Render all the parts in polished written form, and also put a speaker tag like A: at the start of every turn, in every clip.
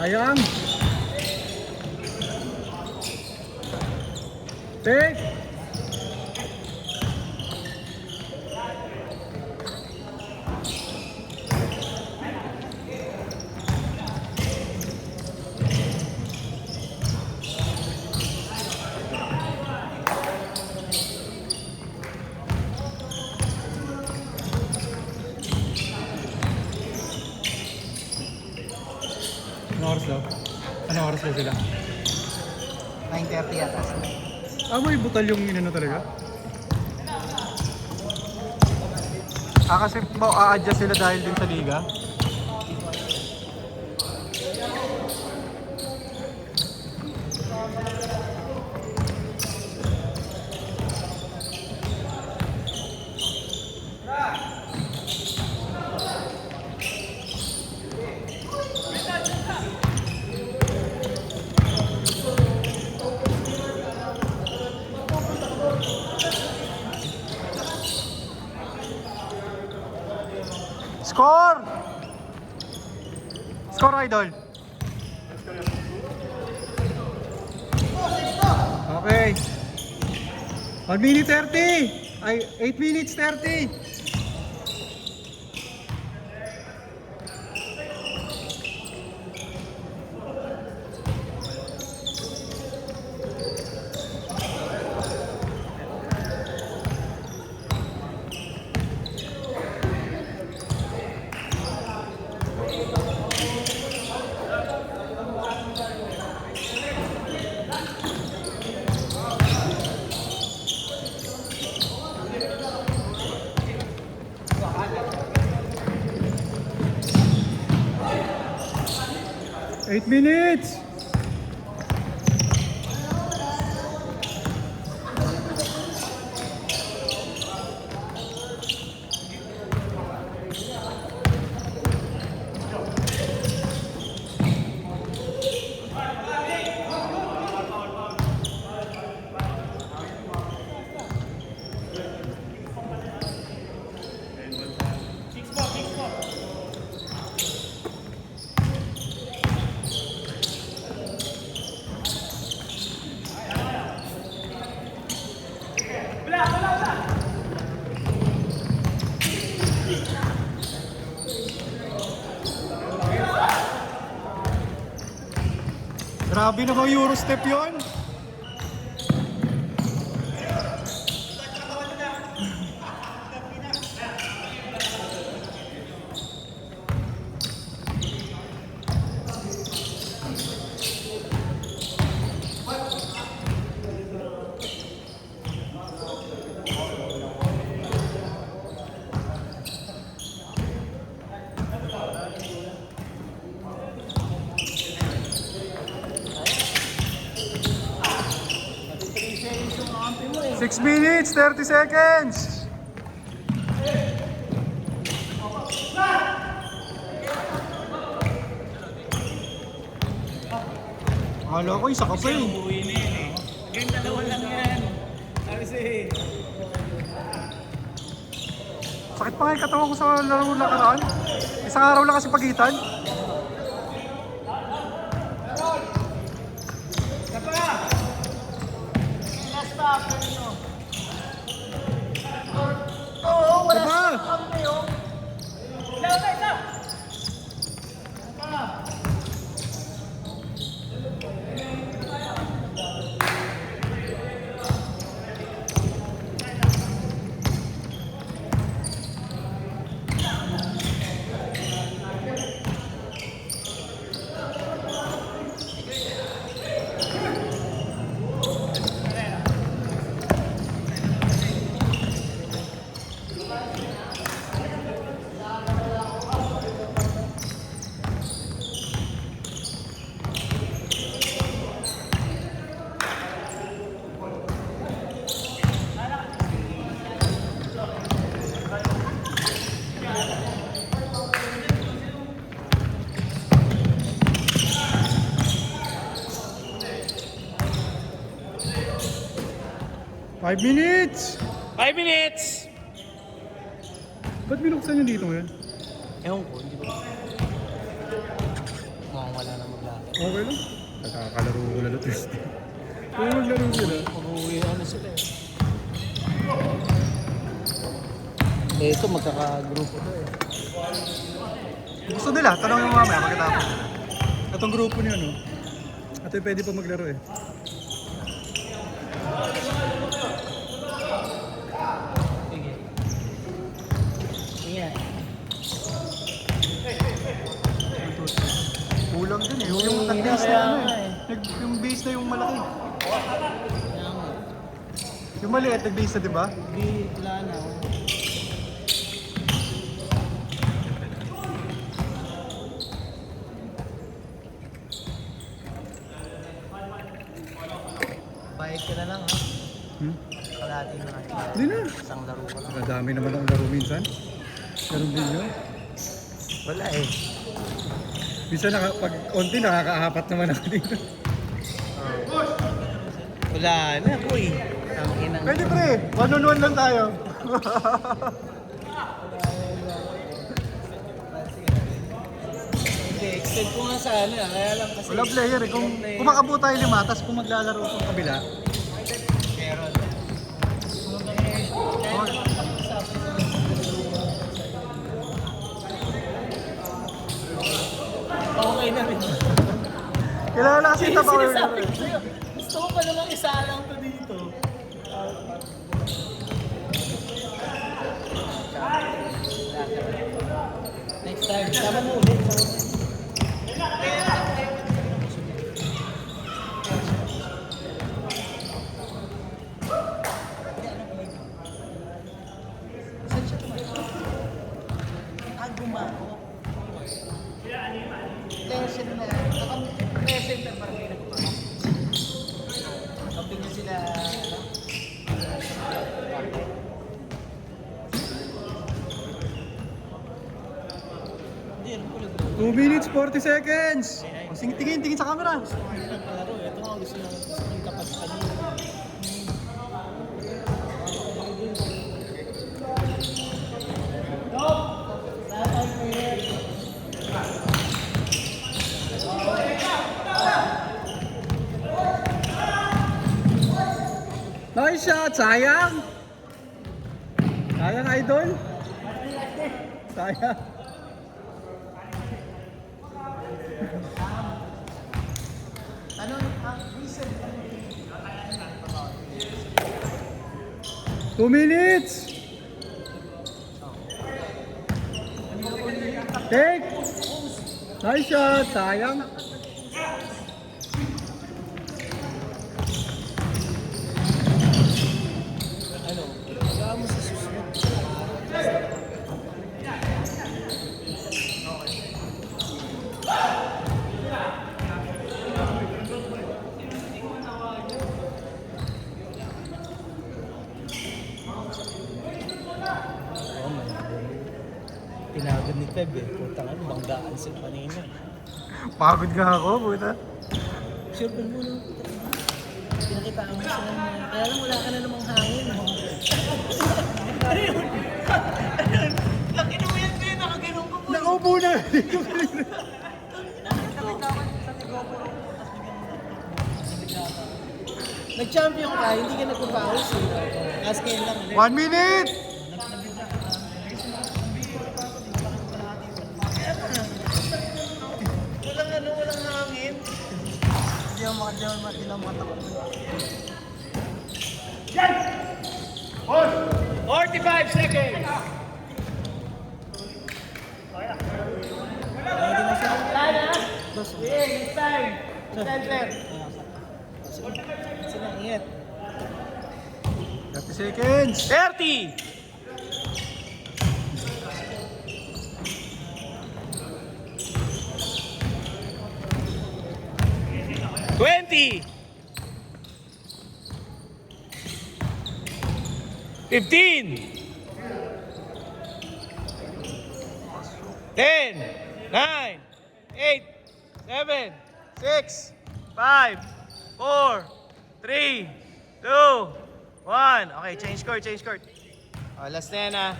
A: Sayang. Take. Ano oras daw? Ano oras daw sila?
B: 9:30 yata.
A: May butal yung inano talaga? Kasi a-adjust sila dahil din sa liga. Score! Score, idol! Okay. 1 minute 30! 8 minutes 30! Eight minutes! Grabe na bang Eurostep yun? Six minutes, 30 seconds. Akala ko isa ka pa eh.
B: Game dalawa lang yan. Sabi si...
A: Sakit pa nga yung katawan ko sa laro nakaraan. Isang araw lang kasi pagitan. Five minutes!
B: 5 minutes!
A: Ba't binuksan yun dito ngayon?
B: Ewan ko, hindi ko. Mukhang wala na maglaro.
A: Okay lang. Nakakalaro ko lalo Tuesday. Kung maglaro sila.
B: Pag-uwi ano sila eh. Ito magkakagrupo to eh.
A: Gusto nila, tanongin mo mamaya pagkatapos. Itong grupo niyo, no? Ito yung pwede pa maglaro eh.
B: Sige. Sige.
A: Kulang din eh. Yung nag-base na ano eh. Yung base na yung malaki.
B: Kaya nga.
A: Yung maliit, nag-base na, di ba?
B: Hindi, wala na. Bayad ka na lang ha. Kalahati na nga.
A: Hindi na.
B: Isang laro ko lang.
A: Nakadami naman akong laro minsan. Meron din yun.
B: Wala eh.
A: Minsan pag onti nakakaapat naman ako dito.
B: Wala na boy. Ang inang.
A: Pwede pre, one-on-one lang tayo.
B: Hindi, extend ko nga sana. Kaya lang kasi.
A: Wala player eh. Kung makabuo tayo lima, tapos kung maglalaro kung kabila.
B: Meron. Okay na rin.
A: Kailangan kasi
B: Yung
A: ito power.
B: sinasabi ko sa'yo, gusto ko pa namang isa lang to dito. Next time, sama mo ulit. Lesson na, lesson na parang hindi nagpapakita. Kapag niya sila, hindi, ano ko lang.
A: 2 minutes, 40 seconds. O, tingin sa camera.
B: Laro, ito nga gusto nang kapag kanina.
A: Nice shot, sayang. Sayang, idol. Sayang.
B: Ano, recent?
A: 2 minutes. Take. Nice shot, sayang.
B: Ano, magawa mo sa susunod. Tinagod ni Feb eh. Putang ano, banggaan sila kanina.
A: Pagod nga ako, puta.
B: Sure ba mo no? Pinakitaan mo sila na. Kaya lang wala ka na namang hangin. Ano yun? Ano yun? Nakinuyan ko yun, nakaganon ko po.
A: Nakaupo na.
B: Nag-champion ka, hindi ka nagpapaus eh. Last game lang.
A: 1 minute.
B: Walang ano, walang hangin.
A: Hindi ako makadilang mga takot.
B: 45 seconds! It's time! Center! Sila, ingat.
A: 30 seconds.
B: 30! $20! 15! 10, 9, 8, 7, 6, 5, 4, 3, 2, 1. Okay, change court, change court. Oh, last na yan ah.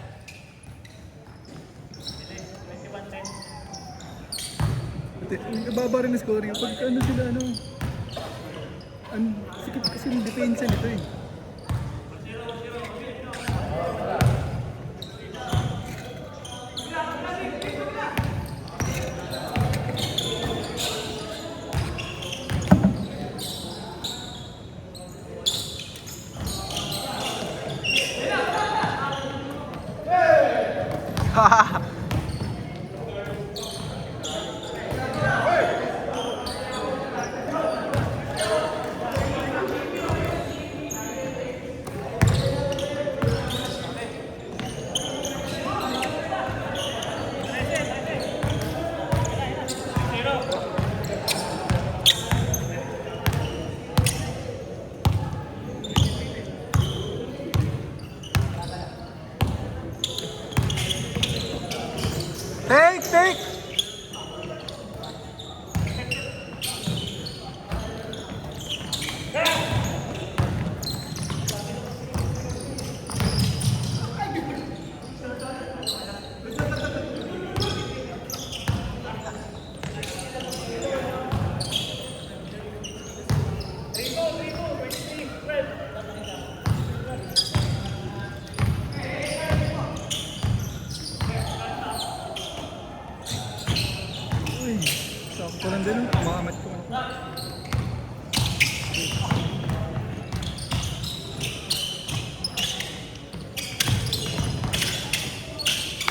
A: Nababa rin ang scoring. Pag ano sila, ano, ang sikip kasi yung depensa nito eh. Take! Uy, sakto lang din. Makamat ko.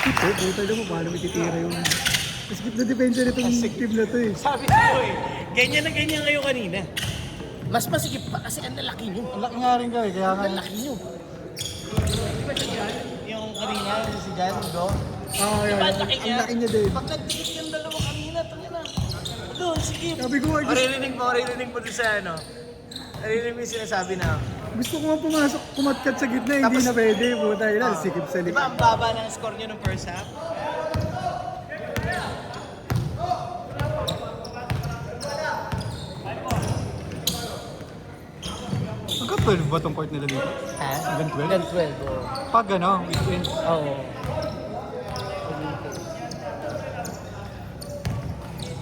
A: Ito, puta na mo. Paano may titira yung... Skip na depensa nitong team na to eh.
B: Sabi ko eh, ganyan na ganyan kayo kanina. Mas masikip pa kasi ang lalaki nyo.
A: Ang laki nga rin ka eh. Kaya nga...
B: Ang laki nyo. Di ba siya dyan? Yung kanina, si Jan, Go?
A: Ah,
B: Di ba ang laki niya?
A: Ang laki niya din.
B: Pag nagdikit yung dalawa kanina, tangin na. Doon, sige.
A: Sabi ko, ay,
B: Maririnig mo doon sa ano. Maririnig mo yung sinasabi na.
A: gusto ko nga pumasok, kumatkat sa gitna. Hindi
B: Tapos-
A: na pwede. Puta yun. Sikip sa
B: Di
A: likod.
B: ba ang baba ng score nyo ng first half?
A: Hanggang 12 ba itong court nila dito?
B: Ha?
A: Hanggang 12?
B: Hanggang 12, oo.
A: Pag ano, weekend.
B: Oo.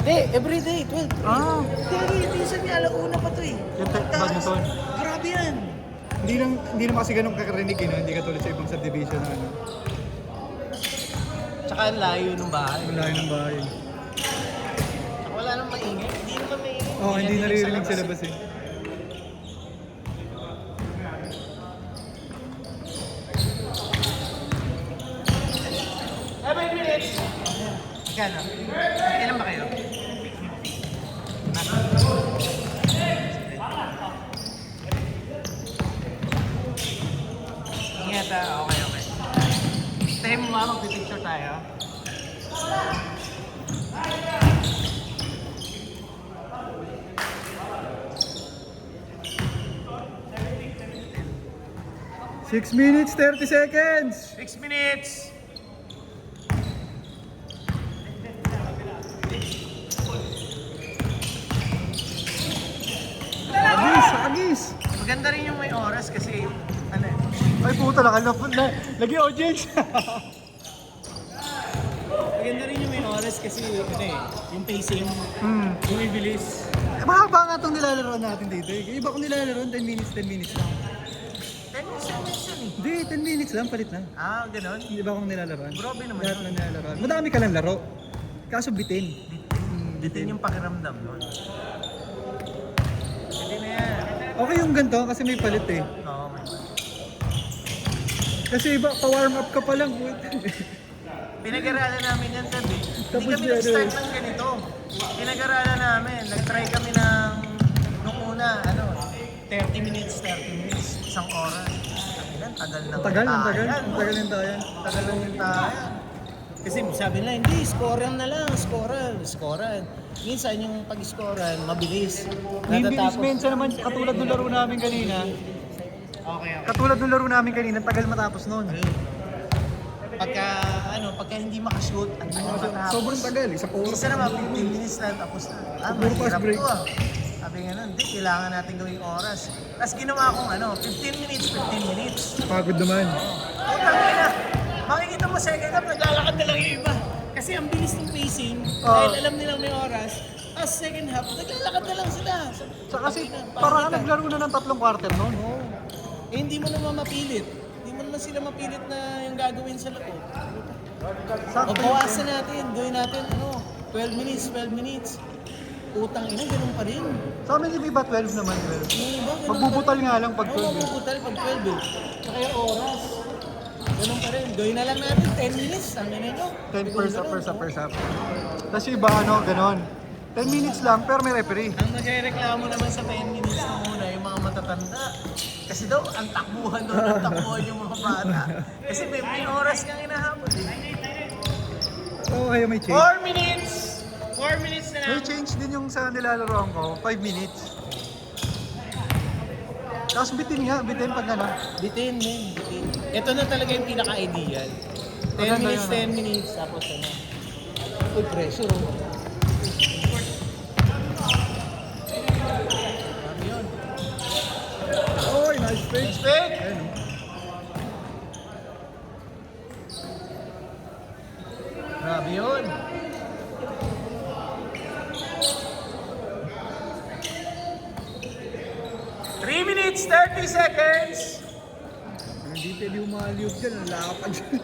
B: Hindi, everyday, 12.
A: Ah,
B: Hindi, minsan nga, alauna pa to eh.
A: yung badminton.
B: Grabe yan.
A: Hindi naman kasi ganun kakarinig eh, no? Hindi katulad sa ibang subdivision na ano.
B: Tsaka ang layo ng bahay.
A: Ang layo ng bahay.
B: Tsaka wala nang maingay. Hindi naman maingay.
A: Oo, hindi
B: narinig
A: naririnig sa labas eh.
B: Ah, 5 minutes. Magkano? Kailan ba kayo? Ingat ah. Okay, okay. Tayo mo mga magpipicture tayo.
A: Six minutes, 30 seconds!
B: 6 minutes.
A: Agis!
B: Maganda rin yung may oras kasi ano eh.
A: Ay puta, lagi audience!
B: Maganda rin yung may oras kasi ano eh, yung pacing, bumibilis.
A: Mahaba nga itong nilalaro natin dito eh. Iba kong nilalaro, 10 minutes lang.
B: 10 minutes yun eh.
A: Hindi, 10 minutes lang, palit na.
B: Ah, ganun?
A: Iba kong nilalaroan.
B: Grabe naman
A: Lahat
B: yun.
A: na nilalaroan. Madami ka lang laro. Kaso bitin.
B: Bitin yung pakiramdam nun. Hindi na yan.
A: Okay yung ganito kasi may palit eh.
B: Oo, may
A: Kasi iba, pa-warm up ka pa lang.
B: Pinag-aralan namin yan, Ted eh. Hindi
A: Tapos
B: kami
A: yan,
B: nag-start
A: eh.
B: ng ganito. Pinag-aralan namin. Nag-try kami ng, nung una, 30 minutes, isang oras. Ang tagal ng
A: Ang tagal.
B: tayan.
A: Ang tagal ng tayan.
B: Tagal lang yung tayan. Kasi sabi nila, hindi, scorean na lang, scorean. Minsan yung pag-scorean, mabilis.
A: Hindi minsan naman, katulad ng laro namin kanina.
B: Okay.
A: Katulad ng laro namin kanina, tagal matapos noon.
B: Pagka hindi makashoot, ang tagal matapos.
A: Sobrang tagal, isa po.
B: Minsan naman, 15 minutes na tapos na.
A: Puro fast
B: mahirap
A: break.
B: to ah. Sabi nga nun, hindi, kailangan natin gawing oras. Tapos ginawa kong 15 minutes.
A: Pagod naman.
B: Oh, tangin na. Makikita mo second half, naglalakad na lang yung iba. Kasi ang bilis ng pacing,
A: Oo.
B: dahil alam nilang may oras, second half, naglalakad na lang sila.
A: Sa kasi parang naglaro na ng 3 quarter noon.
B: Oo. Eh, hindi mo naman mapilit. Hindi mo naman sila mapilit na yung gagawin sa loob. O bawasan natin, gawin natin, 12 minutes, 12 minutes. Utang ina, ganun pa rin.
A: Sa amin yung iba 12 naman, 12.
B: Yung iba, ganun
A: Magbubutal
B: pa rin.
A: nga lang pag 12.
B: Oo, magbubutal pag 12 eh. Saka yung oras. Ganun pa rin. Gawin na lang natin 10 minutes. Ang ina nyo.
A: 10 first up. Tapos yung iba ganon. 10 minutes lang, pero may referee.
B: Ang nagreklamo naman sa 10 minutes na muna, yung mga matatanda. Kasi daw, ang takbuhan yung mga bata. Kasi may oras kang inahabol.
A: Oo, kaya may change.
B: 4 minutes! 4 minutes na lang.
A: May change din yung sa nilalaroan ko, 5 minutes. Tapos bitin pag ano.
B: Bitin, men. Bitin. Ito na talaga yung pinaka-ideal. 10
A: Maganda
B: minutes,
A: yun,
B: 10 minutes. Tapos ano. Uy, pressure. Marami yun.
A: Oy, nice fake.
B: Fake!
A: Ayun, oh.
B: Grabe yun. Three minutes, 30 seconds.
A: Hindi pwede umaliyog dyan, ang lakad dyan.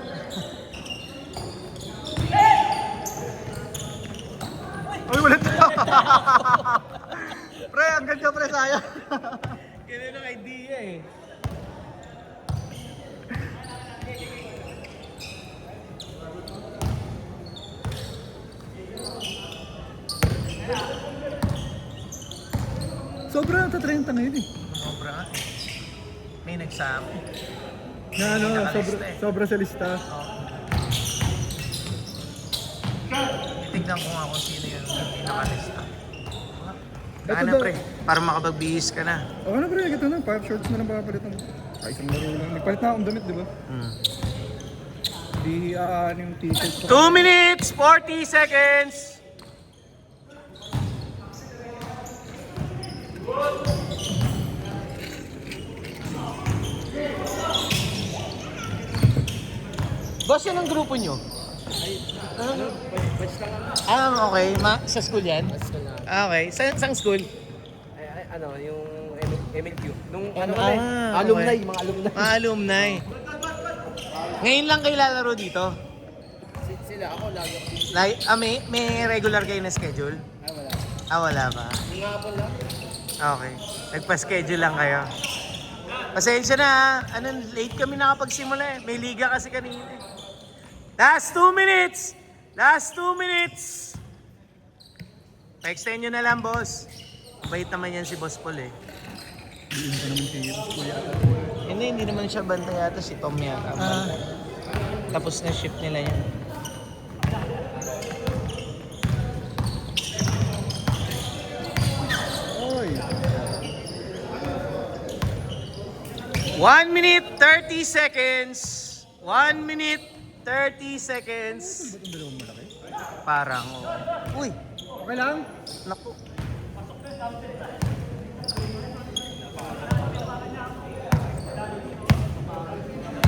A: Ay, wala tayo. Pre, ang ganda pre, sayang.
B: Ganun ang idea eh.
A: Sobra nata 30 na yun eh.
B: Sobra nga. May nagsama.
A: Na ano,
B: Nakalista eh.
A: sobra sa lista.
B: Titignan ko nga kung sino yung nakalista.
A: Ito
B: Ano
A: daw.
B: pre, para makapagbihis ka na.
A: Okay na pre, ito na, 5 shorts na lang papalitan. Ay, isang laro lang. Nagpalit na akong damit, di ba? Di yung t-shirt ko.
B: 2 minutes, 40 seconds. Boss, yan ang grupo nyo? Okay. Sa school yan? Okay. Saan school?
C: Yung MLQ. Nung
B: Ah,
C: kami,
B: okay.
C: alumni, mga alumni.
B: Mga alumni. Ngayon lang kayo lalaro dito?
C: Sila, ako lagi.
B: May regular kayo na schedule?
C: Wala.
B: Wala pa.
C: Yung nga po lang.
B: Okay. Nagpa-schedule lang kayo. Pasensya na ha. Late kami nakapagsimula eh. May liga kasi kanina eh. Last 2 minutes! Last 2 minutes! Pa-extend nyo na lang, boss. Bait naman yan si Boss Paul eh.
A: Hindi pa naman si Kuya.
B: Hindi naman siya bantay yata, si Tom yata. Tapos na shift nila yan.
A: Oy!
B: 1 minute, 30 seconds. 1 minute, 30 seconds.
A: Ba't ang dalawang malaki?
B: Parang, Uy,
A: Okay lang?
B: naku.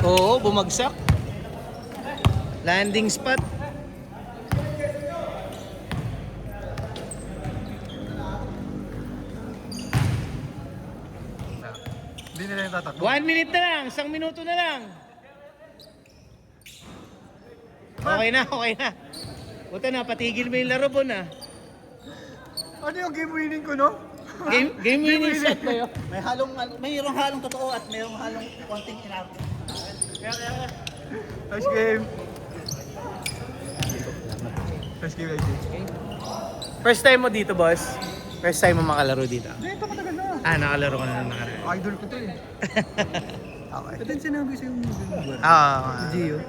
B: Oo, bumagsak. Landing spot.
A: Hindi nila yung tatakbo.
B: 1 minute na lang, 1 minuto na lang. Okay na. Buta na, patigil mo yung laro po na.
A: Ano yung game winning ko, no?
B: Game winning shot ba yun?
C: Mayroong halong totoo at mayroong halong konting inarte.
A: Nice game. Nice game, nice game.
B: First time mo dito, boss? First time mo makalaro dito?
A: Hindi, ito matagal na.
B: Nakalaro ka na ng nakaraan.
A: Idol ko to eh.
B: Okay.
A: Ito yung sinabi sa'yo yung
B: Ah,
A: Gio.